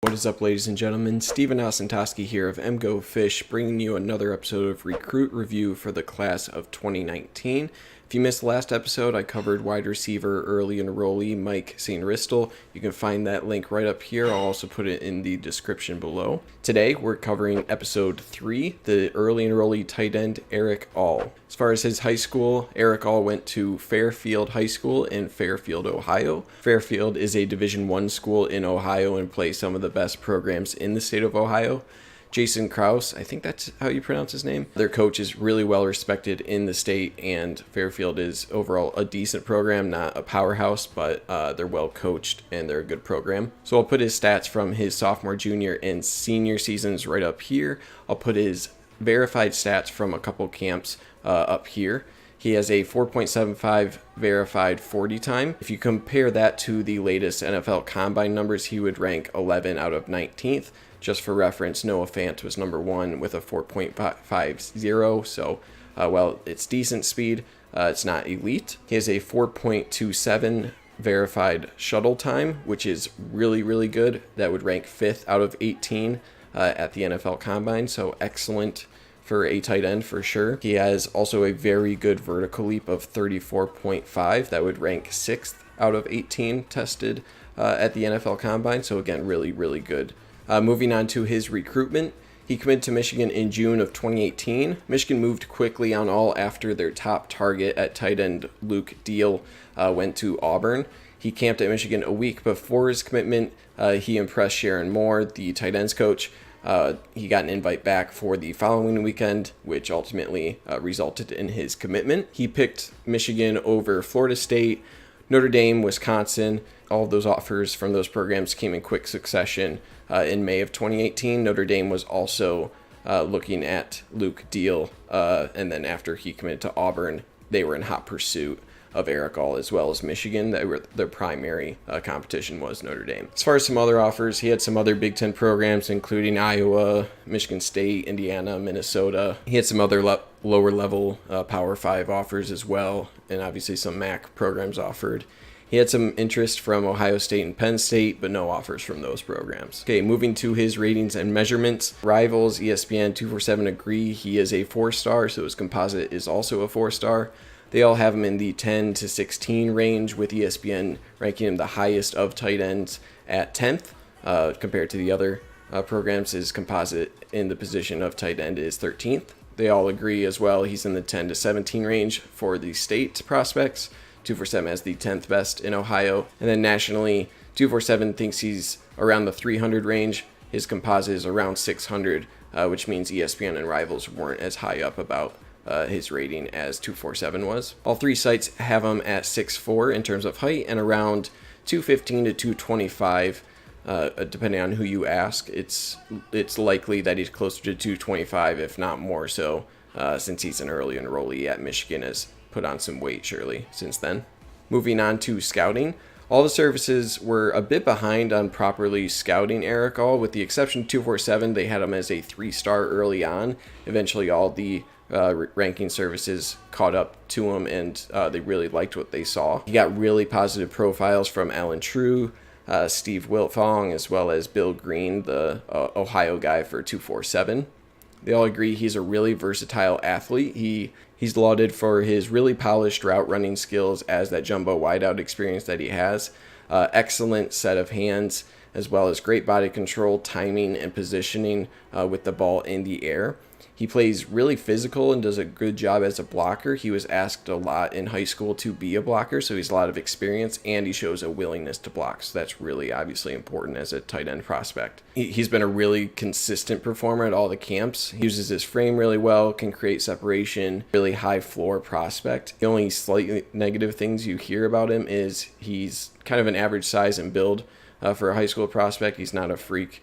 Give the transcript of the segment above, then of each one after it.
What is up, ladies and gentlemen? Steven Osentoski here of MGoFish, bringing you another episode of Recruit Review for the class of 2019. If you missed the last episode, I covered wide receiver early enrollee Mike St. Ristel. You can find that link right up here. I'll also put it in the description below. Today, we're covering episode 3, the early enrollee tight end Erick All. As far as his high school, Erick All went to Fairfield High School in Fairfield, Ohio. Fairfield is a Division I school in Ohio and plays some of the best programs in the state of Ohio. Jason Krause, I think that's how you pronounce his name. Their coach is really well respected in the state, and Fairfield is overall a decent program, not a powerhouse, but they're well coached and they're a good program. So I'll put his stats from his sophomore, junior, and senior seasons right up here. I'll put his verified stats from a couple camps up here. He has a 4.75 verified 40 time. If you compare that to the latest NFL Combine numbers, he would rank 11 out of 19th. Just for reference, Noah Fant was number 1 with a 4.50, so while it's decent speed, it's not elite. He has a 4.27 verified shuttle time, which is really, really good. That would rank 5th out of 18 at the NFL Combine, so excellent for a tight end for sure. He has also a very good vertical leap of 34.5. That would rank 6th out of 18 tested at the NFL Combine, so again, really, really good. Moving on to his recruitment, he committed to Michigan in June of 2018. Michigan moved quickly on All after their top target at tight end Luke Deal went to Auburn. He camped at Michigan a week before his commitment. He impressed Sherrone Moore, the tight ends coach. He got an invite back for the following weekend, which ultimately resulted in his commitment. He picked Michigan over Florida State, Notre Dame, Wisconsin. All of those offers from those programs came in quick succession. In May of 2018, Notre Dame was also looking at Luke Deal, and then after he committed to Auburn, they were in hot pursuit of Erick All as well as Michigan. Their primary competition was Notre Dame. As far as some other offers, he had some other Big Ten programs, including Iowa, Michigan State, Indiana, Minnesota. He had some other lower level Power 5 offers as well, and obviously some MAC programs offered. He had some interest from Ohio State and Penn State, but no offers from those programs. Okay, moving to his ratings and measurements. Rivals, ESPN, 247 agree he is a 4-star, so his composite is also a 4-star. They all have him in the 10 to 16 range, with ESPN ranking him the highest of tight ends at 10th. Compared to the other programs, his composite in the position of tight end is 13th. They all agree as well he's in the 10 to 17 range for the state prospects. 247 as the 10th best in Ohio. And then nationally, 247 thinks he's around the 300 range. His composite is around 600, which means ESPN and Rivals weren't as high up about his rating as 247 was. All three sites have him at 6'4" in terms of height and around 215 to 225, depending on who you ask. It's likely that he's closer to 225, if not more so, since he's an early enrollee at Michigan, has put on some weight surely since then. Moving on to scouting. All the services were a bit behind on properly scouting Erick All, with the exception of 247. They had him as a 3-star early on. Eventually all the ranking services caught up to him, and they really liked what they saw. He got really positive profiles from Alan True, Steve Wiltfong, as well as Bill Green, the Ohio guy for 247. They all agree he's a really versatile athlete. He's lauded for his really polished route running skills as that jumbo wideout experience that he has. Excellent set of hands, as well as great body control, timing, and positioning with the ball in the air. He plays really physical and does a good job as a blocker. He was asked a lot in high school to be a blocker, so he's a lot of experience, and he shows a willingness to block. So that's really obviously important as a tight end prospect. He's been a really consistent performer at all the camps. He uses his frame really well, can create separation, really high floor prospect. The only slightly negative things you hear about him is he's kind of an average size and build for a high school prospect. He's not a freak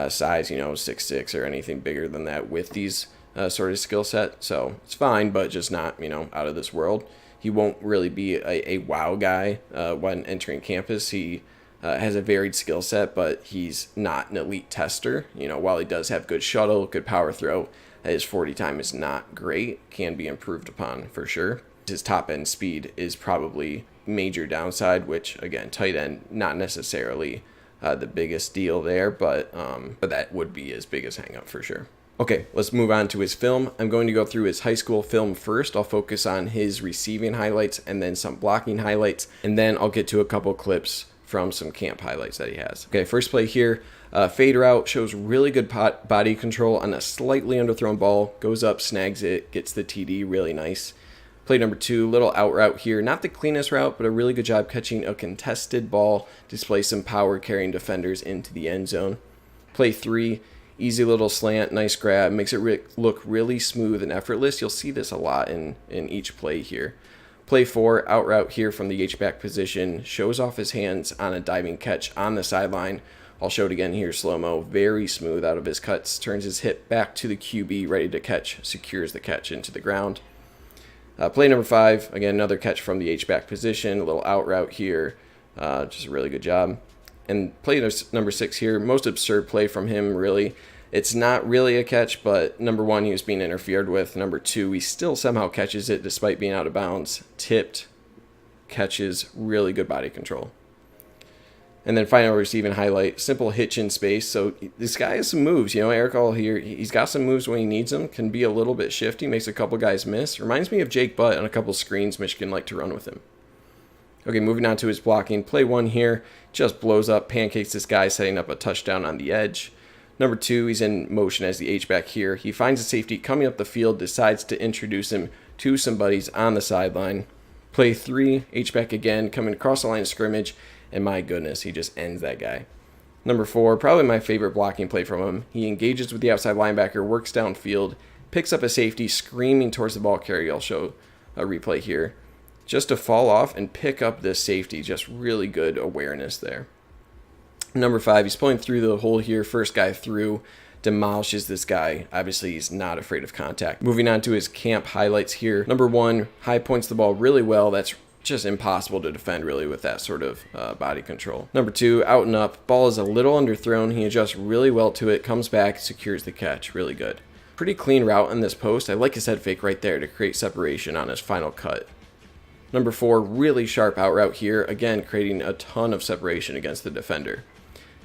size, 6'6" or anything bigger than that with these sort of skill set. So it's fine, but just not, out of this world. He won't really be a wow guy when entering campus. He has a varied skill set, but he's not an elite tester. While he does have good shuttle, good power throw, his 40 time is not great, can be improved upon for sure. His top end speed is probably major downside, which again, tight end, not necessarily the biggest deal there, but that would be his biggest hang up for sure. Okay, let's move on to his film. I'm going to go through his high school film first. I'll focus on his receiving highlights and then some blocking highlights, and then I'll get to a couple clips from some camp highlights that he has. Okay, first play here, fade route, shows really good body control on a slightly underthrown ball, goes up, snags it, gets the TD, really nice. Play number 2, little out route here, not the cleanest route, but a really good job catching a contested ball, displays some power carrying defenders into the end zone. Play 3, easy little slant, nice grab, makes it look really smooth and effortless. You'll see this a lot in each play here. Play 4, out route here from the H-back position, shows off his hands on a diving catch on the sideline. I'll show it again here, slow-mo, very smooth out of his cuts, turns his hip back to the QB, ready to catch, secures the catch into the ground. Play number 5, again, another catch from the H-back position, a little out route here, just a really good job. And play number 6 here, most absurd play from him, really. It's not really a catch, but number 1, he was being interfered with. Number 2, he still somehow catches it despite being out of bounds. Tipped, catches, really good body control. And then final receiving highlight, simple hitch in space. So this guy has some moves, Erick All here, he's got some moves when he needs them, can be a little bit shifty, makes a couple guys miss. Reminds me of Jake Butt on a couple screens Michigan like to run with him. Okay, moving on to his blocking. Play 1 here, just blows up, pancakes this guy, setting up a touchdown on the edge. Number 2, he's in motion as the H-back here. He finds a safety coming up the field, decides to introduce him to some buddies on the sideline. Play 3, H-back again, coming across the line of scrimmage, and my goodness, he just ends that guy. Number 4, probably my favorite blocking play from him. He engages with the outside linebacker, works downfield, picks up a safety, screaming towards the ball carrier. I'll show a replay here. Just to fall off and pick up this safety, just really good awareness there. Number 5, he's pulling through the hole here, first guy through, demolishes this guy. Obviously, he's not afraid of contact. Moving on to his camp highlights here. Number 1, high points the ball really well. That's just impossible to defend really with that sort of body control. Number 2, out and up, ball is a little underthrown. He adjusts really well to it, comes back, secures the catch, really good. Pretty clean route in this post. I like his head fake right there to create separation on his final cut. Number 4, really sharp out route here, again creating a ton of separation against the defender.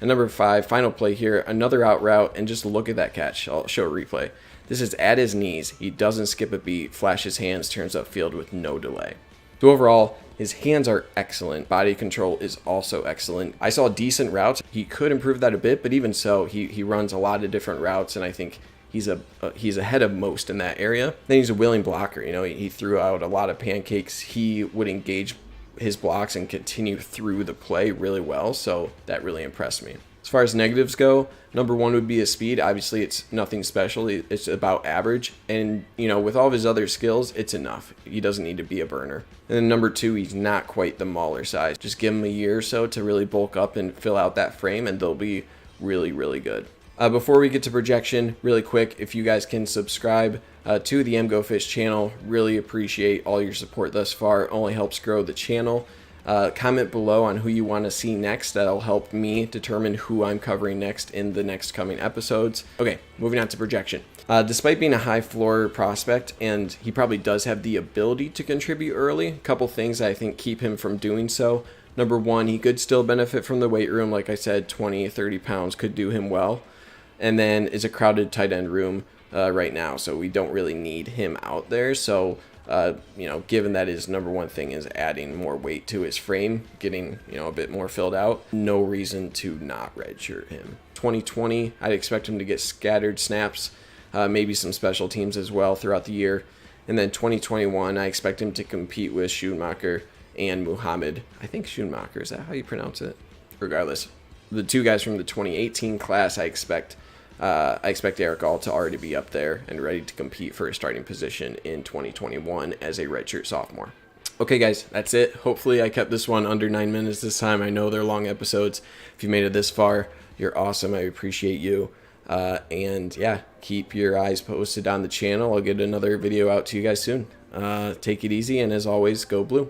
And number 5, final play here, another out route, and just look at that catch. I'll show a replay. This is at his knees. He doesn't skip a beat, flashes hands, turns upfield with no delay. So overall, his hands are excellent. Body control is also excellent. I saw decent routes. He could improve that a bit, but even so, he runs a lot of different routes, and I think he's ahead of most in that area. Then he's a willing blocker. He threw out a lot of pancakes. He would engage his blocks and continue through the play really well, so that really impressed me. As far as negatives go, number 1 would be his speed. Obviously, it's nothing special. It's about average, and with all of his other skills, it's enough. He doesn't need to be a burner. And then number 2, he's not quite the Mauler size. Just give him a year or so to really bulk up and fill out that frame, and they'll be really, really good. Before we get to projection, really quick, if you guys can subscribe to the MGoFish channel, really appreciate all your support thus far. It only helps grow the channel. Comment below on who you want to see next. That'll help me determine who I'm covering next in the next coming episodes. Okay, moving on to projection. Despite being a high floor prospect, and he probably does have the ability to contribute early, a couple things I think keep him from doing so. Number 1, he could still benefit from the weight room. Like I said, 20, 30 pounds could do him well. And then is a crowded tight end room right now, so we don't really need him out there. So, given that his number 1 thing is adding more weight to his frame, getting, a bit more filled out, no reason to not redshirt him. 2020, I'd expect him to get scattered snaps, maybe some special teams as well throughout the year. And then 2021, I expect him to compete with Schoonmaker and Muhammad. I think Schoonmaker, is that how you pronounce it? Regardless, the 2 guys from the 2018 class, I expect Erick All to already be up there and ready to compete for a starting position in 2021 as a redshirt sophomore. Okay, guys, that's it. Hopefully I kept this one under 9 minutes this time. I know they're long episodes. If you made it this far, you're awesome. I appreciate you. And yeah, keep your eyes posted on the channel. I'll get another video out to you guys soon. Take it easy, and as always, go blue.